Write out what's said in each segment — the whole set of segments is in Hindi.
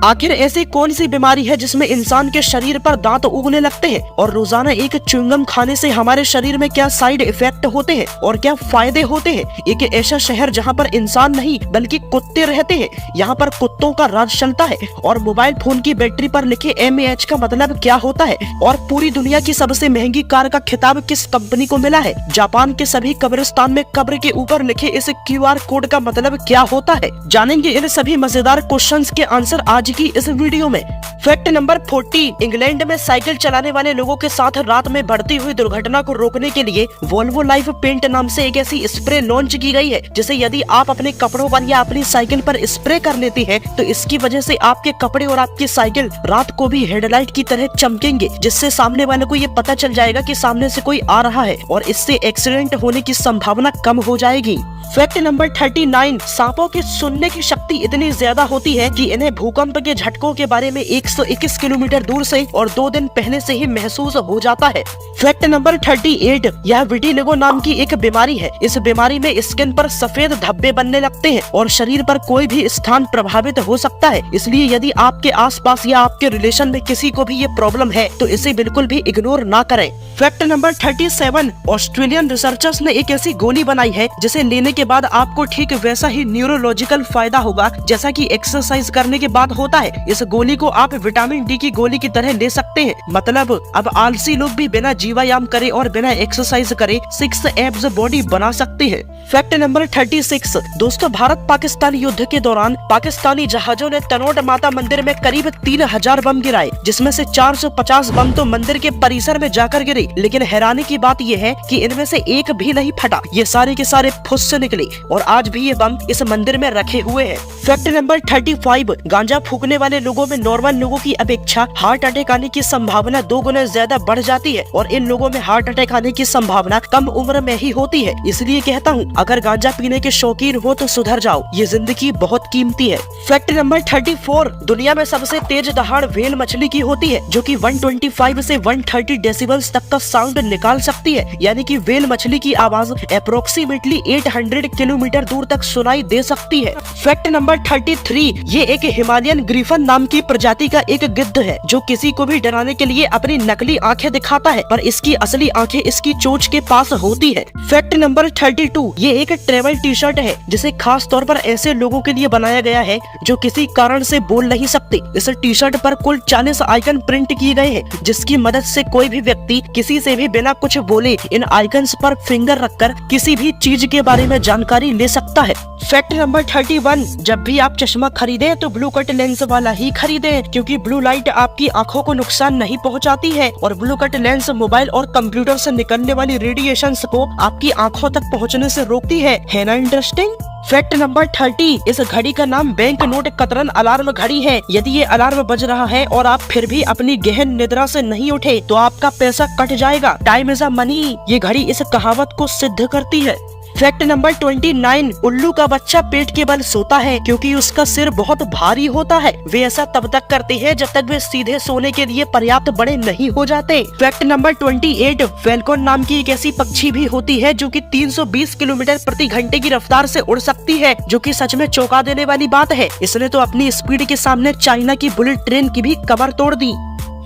आखिर ऐसी कौन सी बीमारी है जिसमें इंसान के शरीर पर दांत उगने लगते हैं और रोजाना एक च्युइंगम खाने से हमारे शरीर में क्या साइड इफेक्ट होते हैं और क्या फायदे होते हैं। एक ऐसा शहर जहां पर इंसान नहीं बल्कि कुत्ते रहते हैं, यहाँ पर कुत्तों का राज चलता है। और मोबाइल फोन की बैटरी पर लिखे MAH का मतलब क्या होता है और पूरी दुनिया की सबसे महंगी कार का खिताब किस कंपनी को मिला है। जापान के सभी कब्रिस्तान में कब्र के ऊपर लिखे इस QR कोड का मतलब क्या होता है। जानेंगे इन सभी मजेदार क्वेश्चंस के आंसर आज की इस वीडियो में। फैक्ट नंबर 40, इंग्लैंड में साइकिल चलाने वाले लोगों के साथ रात में बढ़ती हुई दुर्घटना को रोकने के लिए वोल्वो लाइफ पेंट नाम से एक ऐसी स्प्रे लॉन्च की गई है, जिसे यदि आप अपने कपड़ों पर या अपनी साइकिल पर स्प्रे कर लेती हैं, तो इसकी वजह से आपके कपड़े और आपकी साइकिल रात को भी हेडलाइट की तरह चमकेंगे, जिससे सामने वाले को ये पता चल जाएगा कि सामने से कोई आ रहा है और इससे एक्सीडेंट होने की संभावना कम हो जाएगी। फैक्ट नंबर 39, सांपों की सुनने की शक्ति इतनी ज्यादा होती है कि इन्हें भूकंप के झटकों के बारे में 121 किलोमीटर दूर से और 2 दिन पहले से ही महसूस हो जाता है। फैक्ट नंबर 38, यह विटिलिगो नाम की एक बीमारी है। इस बीमारी में स्किन पर सफेद धब्बे बनने लगते हैं और शरीर पर कोई भी स्थान प्रभावित हो सकता है। इसलिए यदि आपके आसपास या आपके रिलेशन में किसी को भी ये प्रॉब्लम है तो इसे बिल्कुल भी इग्नोर ना करें। फैक्ट नंबर 37, ऑस्ट्रेलियन रिसर्चर्स ने एक ऐसी गोली बनाई है जिसे लेने के बाद आपको ठीक वैसा ही न्यूरोलॉजिकल फायदा होगा जैसा कि एक्सरसाइज करने के बाद होता है। इस गोली को आप विटामिन D की गोली की तरह ले सकते हैं। मतलब अब आलसी लोग भी बिना जीवायाम करे और बिना एक्सरसाइज करे 6 एब्स बॉडी बना सकते हैं। फैक्ट नंबर 36, दोस्तों भारत पाकिस्तान युद्ध के दौरान पाकिस्तानी जहाजों ने तनोट माता मंदिर में करीब 3000 बम गिराए, जिसमें से 450 बम तो मंदिर के परिसर में जाकर गिरे। लेकिन हैरानी की बात यह है कि इनमें से एक भी नहीं फटा, ये सारे के सारे फुस से निकले और आज भी ये बम इस मंदिर में रखे हुए हैं। फैक्ट नंबर 35, गांजा फूकने वाले लोगों में नॉर्मल लोगों की अपेक्षा हार्ट अटैक आने की संभावना 2 गुना ज्यादा बढ़ जाती है और इन लोगों में हार्ट अटैक आने की संभावना कम उम्र में ही होती है। इसलिए कहता हूँ, अगर गांजा पीने के शौकीन हो तो सुधर जाओ, ये जिंदगी बहुत कीमती है। फैक्ट नंबर 34, दुनिया में सबसे तेज दहाड़ व्हेल मछली की होती है, जो कि 125 से 130 डेसिबल्स तक का साउंड निकाल सकती है। यानी कि व्हेल मछली की आवाज अप्रोक्सीमेटली 800 किलोमीटर दूर तक सुनाई दे सकती है। फैक्ट नंबर 33, ये एक हिमालयन ग्रीफन नाम की प्रजाति का एक गिद्ध है जो किसी को भी डराने के लिए अपनी नकली आंखें दिखाता है, पर इसकी असली आंखें इसकी चोंच के पास होती है। फैक्ट नंबर 32, ये एक ट्रेवल टी-शर्ट है जिसे खास तौर पर ऐसे लोगों के लिए बनाया गया है जो किसी कारण से बोल नहीं सकते। इस टी-शर्ट पर कुल 40 आइकन प्रिंट किए गए हैं, जिसकी मदद से कोई भी व्यक्ति किसी से भी बिना कुछ बोले इन आइकन्स पर फिंगर रखकर किसी भी चीज के बारे में जानकारी ले सकता है। फैक्ट नंबर 31, जब भी आप चश्मा खरीदें तो ब्लू कट लेंस वाला ही खरीदें, क्योंकि ब्लू लाइट आपकी आंखों को नुकसान नहीं पहुंचाती है और ब्लू कट लेंस मोबाइल और कंप्यूटर से निकलने वाली रेडिएशंस को आपकी आंखों तक पहुंचने से रोकती है ना इंटरेस्टिंग। फैक्ट नंबर 30, इस घड़ी का नाम बैंक नोट कतरन अलार्म घड़ी है। यदि ये अलार्म बज रहा है और आप फिर भी अपनी गहन निद्रा से नहीं उठे तो आपका पैसा कट जाएगा। टाइम इज अ मनी, ये घड़ी इस कहावत को सिद्ध करती है। फैक्ट नंबर 29, उल्लू का बच्चा पेट के बल सोता है क्योंकि उसका सिर बहुत भारी होता है। वे ऐसा तब तक करते हैं जब तक वे सीधे सोने के लिए पर्याप्त बड़े नहीं हो जाते। फैक्ट नंबर 28, फैल्कन नाम की एक ऐसी पक्षी भी होती है जो कि 320 किलोमीटर प्रति घंटे की रफ्तार से उड़ सकती है, जो कि सच में चौंका देने वाली बात है। इसने तो अपनी स्पीड के सामने चाइना की बुलेट ट्रेन की भी कमर तोड़ दी।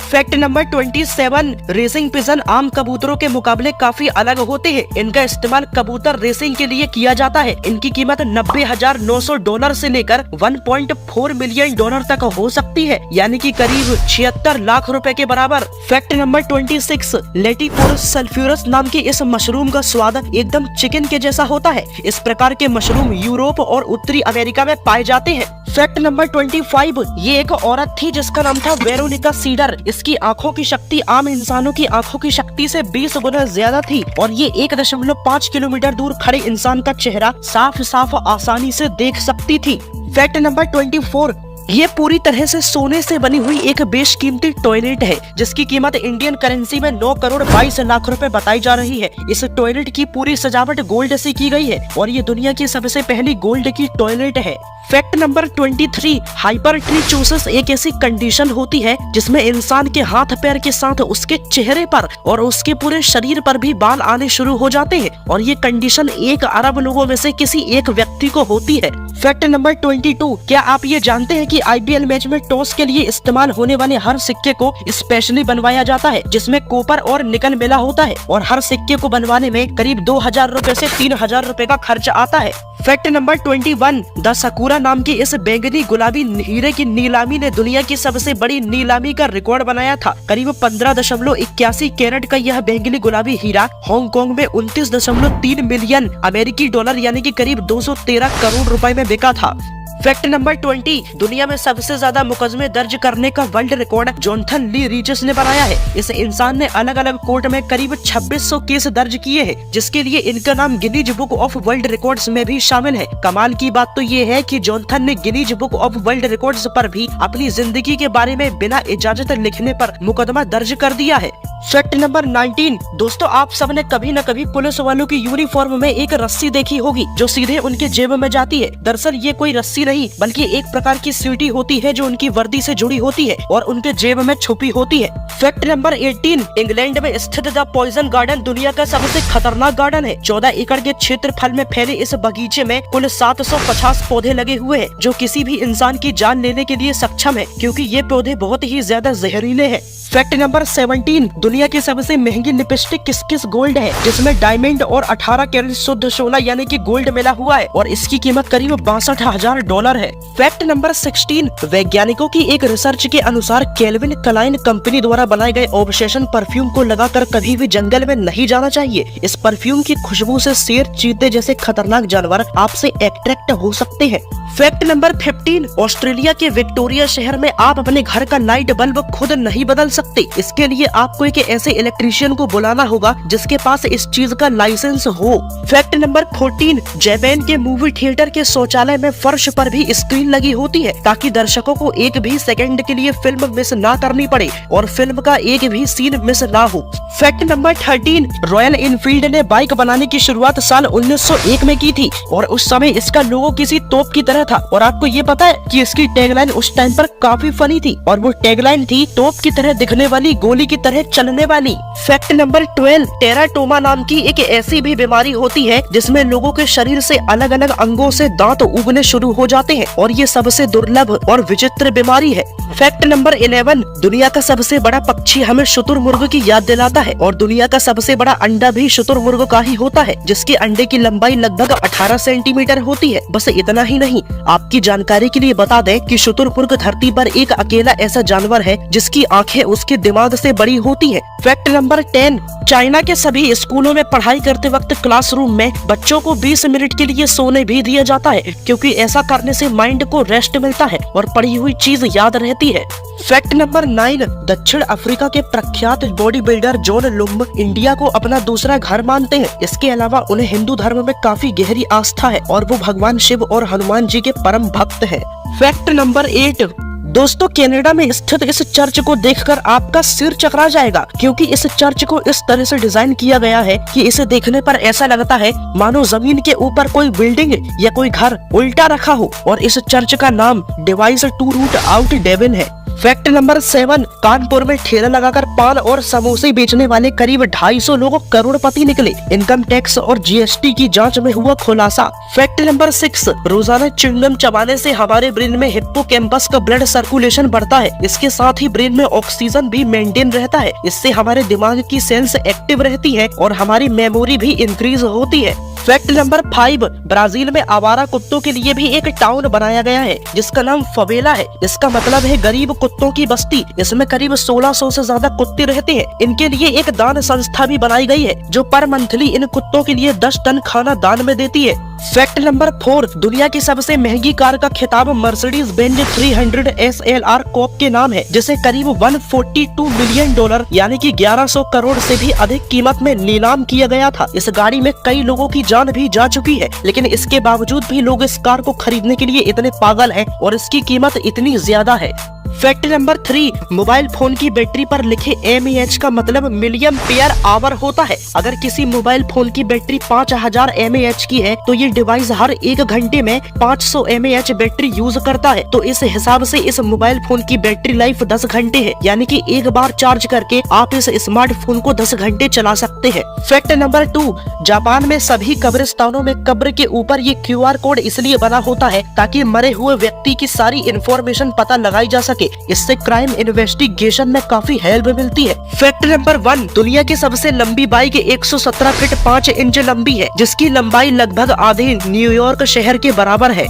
फैक्ट नंबर 27, रेसिंग पिजन आम कबूतरों के मुकाबले काफी अलग होते हैं। इनका इस्तेमाल कबूतर रेसिंग के लिए किया जाता है। इनकी कीमत $90,900 से लेकर $1.4 मिलियन तक हो सकती है, यानी कि करीब 76 लाख रुपए के बराबर। फैक्ट नंबर 26, लेटिपोरस सल्फ्यूरस नाम की इस मशरूम का स्वाद एकदम चिकन के जैसा होता है। इस प्रकार के मशरूम यूरोप और उत्तरी अमेरिका में पाए जाते हैं। फैक्ट नंबर 25, ये एक औरत थी जिसका नाम था वेरोनिका सीडर। इसकी आंखों की शक्ति आम इंसानों की आंखों की शक्ति से 20 गुना ज्यादा थी और ये 1.5 किलोमीटर दूर खड़े इंसान का चेहरा साफ साफ आसानी से देख सकती थी। फैक्ट नंबर 24, ये पूरी तरह से सोने से बनी हुई एक बेशकीमती टॉयलेट है जिसकी कीमत इंडियन करेंसी में 9 करोड़ 22 लाख रुपए बताई जा रही है। इस टॉयलेट की पूरी सजावट गोल्ड से की गई है और ये दुनिया की सबसे पहली गोल्ड की टॉयलेट है। फैक्ट नंबर 23, हाइपरट्रिचोसिस एक ऐसी कंडीशन होती है जिसमें इंसान के हाथ पैर के साथ उसके चेहरे पर और उसके पूरे शरीर पर भी बाल आने शुरू हो जाते हैं और ये कंडीशन 1 अरब लोगों में से किसी एक व्यक्ति को होती है। फैक्ट नंबर 22, क्या आप ये जानते हैं कि कि IPL मैच में टॉस के लिए इस्तेमाल होने वाले हर सिक्के को स्पेशली बनवाया जाता है, जिसमें कॉपर और निकल मिला होता है और हर सिक्के को बनवाने में करीब 2000 रुपए से 3000 रुपए का खर्च आता है। फैक्ट नंबर 21, द सकुरा नाम की इस बैंगनी गुलाबी हीरे की नीलामी ने दुनिया की सबसे बड़ी नीलामी का रिकॉर्ड बनाया था। करीब 15.81 कैरेट का यह बैंगनी गुलाबी हीरा हांगकांग में 29.3 मिलियन अमेरिकी डॉलर यानी कि करीब 213 करोड़ रुपए में बिका था। फैक्ट नंबर 20, दुनिया में सबसे ज्यादा मुकदमे दर्ज करने का वर्ल्ड रिकॉर्ड जोनाथन ली रीचस ने बनाया है। इस इंसान ने अलग अलग कोर्ट में करीब 2600 केस दर्ज किए हैं, जिसके लिए इनका नाम Guinness book of world records में भी शामिल है। कमाल की बात तो ये है कि जोनाथन ने Guinness book of world records पर भी अपनी जिंदगी के बारे में बिना इजाजत लिखने पर मुकदमा दर्ज कर दिया है। फैक्ट नंबर 19, दोस्तों आप सबने कभी न कभी पुलिस वालों की यूनिफॉर्म में एक रस्सी देखी होगी जो सीधे उनके जेब में जाती है। दरअसल ये कोई रस्सी नहीं बल्कि एक प्रकार की सीटी होती है जो उनकी वर्दी से जुड़ी होती है और उनके जेब में छुपी होती है। फैक्ट नंबर 18, इंग्लैंड में स्थित द पॉइजन गार्डन दुनिया का सबसे खतरनाक गार्डन है। 14 एकड़ के क्षेत्रफल में फैले इस बगीचे में कुल 750 पौधे लगे हुए हैं जो किसी भी इंसान की जान लेने के लिए सक्षम है, क्योंकि ये पौधे बहुत ही ज्यादा जहरीले हैं। फैक्ट नंबर 17, दुनिया की सबसे महंगी लिपस्टिक किस किस गोल्ड है, जिसमें डायमंड और 18 कैरेट शुद्ध सोना यानी कि गोल्ड मिला हुआ है और इसकी कीमत करीब 62,000 डॉलर है। फैक्ट नंबर 16, वैज्ञानिकों की एक रिसर्च के अनुसार केल्विन क्लाइन कंपनी द्वारा बनाए गए ऑब्सेशन परफ्यूम को लगाकर कभी भी जंगल में नहीं जाना चाहिए। इस परफ्यूम की खुशबू से शेर, चीते जैसे खतरनाक जानवर आपसे अट्रैक्ट हो सकते हैं। फैक्ट नंबर 15, ऑस्ट्रेलिया के विक्टोरिया शहर में आप अपने घर का लाइट बल्ब खुद नहीं बदल सकते। इसके लिए आपको एक ऐसे इलेक्ट्रीशियन को बुलाना होगा जिसके पास इस चीज का लाइसेंस हो। फैक्ट नंबर 14, जापान के मूवी थिएटर के शौचालय में फर्श पर भी स्क्रीन लगी होती है ताकि दर्शकों को एक भी सेकंड के लिए फिल्म मिस ना करनी पड़े और फिल्म का एक भी सीन मिस ना हो। फैक्ट नंबर 13, रॉयल इनफील्ड ने बाइक बनाने की शुरुआत साल 1901 में की थी और उस समय इसका लोगो किसी तोप की तरह था। और आपको ये पता है कि इसकी टैगलाइन उस टाइम पर काफी फनी थी और वो टैगलाइन थी तोप की तरह दिखने वाली, गोली की तरह चलने वाली। फैक्ट नंबर 12, टेराटोमा नाम की एक ऐसी भी बीमारी होती है जिसमें लोगों के शरीर से अलग अलग अंगों से दांत उगने शुरू हो जाते हैं और ये सबसे दुर्लभ और विचित्र बीमारी है। फैक्ट नंबर 11, दुनिया का सबसे बड़ा पक्षी हमें शुतुरमुर्ग की याद दिलाता है और दुनिया का सबसे बड़ा अंडा भी शुतुरमुर्ग का ही होता है, जिसके अंडे की लंबाई लगभग 18 सेंटीमीटर होती है। बस इतना ही नहीं, आपकी जानकारी के लिए बता दें कि शुतुरमुर्ग धरती पर एक अकेला ऐसा जानवर है जिसकी आंखें उसके दिमाग से बड़ी होती है। फैक्ट नंबर 10, चाइना के सभी स्कूलों में पढ़ाई करते वक्त क्लासरूम में बच्चों को 20 मिनट के लिए सोने भी दिया जाता है, क्योंकि ऐसा करने से माइंड को रेस्ट मिलता है और पढ़ी हुई चीज याद रहती है। फैक्ट नंबर 9, दक्षिण अफ्रीका के प्रख्यात बॉडी बिल्डर जॉन लुम्ब इंडिया को अपना दूसरा घर मानते हैं। इसके अलावा उन्हें हिंदू धर्म में काफी गहरी आस्था है और वो भगवान शिव और हनुमान जी के परम भक्त है। फैक्ट नंबर 8, दोस्तों कनाडा में स्थित इस चर्च को देखकर आपका सिर चकरा जाएगा, क्योंकि इस चर्च को इस तरह से डिजाइन किया गया है कि इसे देखने पर ऐसा लगता है मानो जमीन के ऊपर कोई बिल्डिंग या कोई घर उल्टा रखा हो और इस चर्च का नाम डिवाइस टू रूट आउट डेविन है। फैक्ट नंबर 7, कानपुर में ठेला लगाकर पान और समोसे बेचने वाले करीब 250 लोग करोड़पति निकले। इनकम टैक्स और GST की जांच में हुआ खुलासा। फैक्ट नंबर 6, रोजाना च्युइंगम चबाने से हमारे ब्रेन में हिप्पोकैम्पस का ब्लड सर्कुलेशन बढ़ता है। इसके साथ ही ब्रेन में ऑक्सीजन भी मेंटेन रहता है। इससे हमारे दिमाग की सेल्स एक्टिव रहती है और हमारी मेमोरी भी इंक्रीज होती है। फैक्ट नंबर 5, ब्राजील में आवारा कुत्तों के लिए भी एक टाउन बनाया गया है जिसका नाम फवेला है। इसका मतलब है गरीब कुत्तों की बस्ती। इसमें करीब 1600 से ज्यादा कुत्ते रहते हैं। इनके लिए एक दान संस्था भी बनाई गई है जो पर मंथली इन कुत्तों के लिए 10 टन खाना दान में देती है। फैक्ट नंबर 4, दुनिया की सबसे महंगी कार का खिताब मर्सिडीज बेंज 300 SLR कॉप के नाम है, जिसे करीब 142 मिलियन डॉलर यानी कि 1100 करोड़ से भी अधिक कीमत में नीलाम किया गया था। इस गाड़ी में कई लोगों की जान भी जा चुकी है, लेकिन इसके बावजूद भी लोग इस कार को खरीदने के लिए इतने पागल हैं और इसकी कीमत इतनी ज्यादा है। फैक्ट नंबर 3, मोबाइल फोन की बैटरी पर लिखे mAh का मतलब मिलियन पेयर आवर होता है। अगर किसी मोबाइल फोन की बैटरी 5000 mAh की है तो ये डिवाइस हर 1 घंटे में 500 mAh बैटरी यूज करता है। तो इस हिसाब से इस मोबाइल फोन की बैटरी लाइफ 10 घंटे है, यानी कि एक बार चार्ज करके आप इस स्मार्टफोन को 10 घंटे चला सकते हैं। फैक्ट नंबर 2, जापान में सभी कब्रिस्तानों में कब्र के ऊपर ये QR कोड इसलिए बना होता है ताकि मरे हुए व्यक्ति की सारी इंफॉर्मेशन पता लगाई जा सके। इससे क्राइम इन्वेस्टिगेशन में काफी हेल्प मिलती है। फैक्ट नंबर 1, दुनिया की सबसे लंबी बाइक 117 फीट 5 इंच लंबी है, जिसकी लंबाई लगभग आधे न्यूयॉर्क शहर के बराबर है।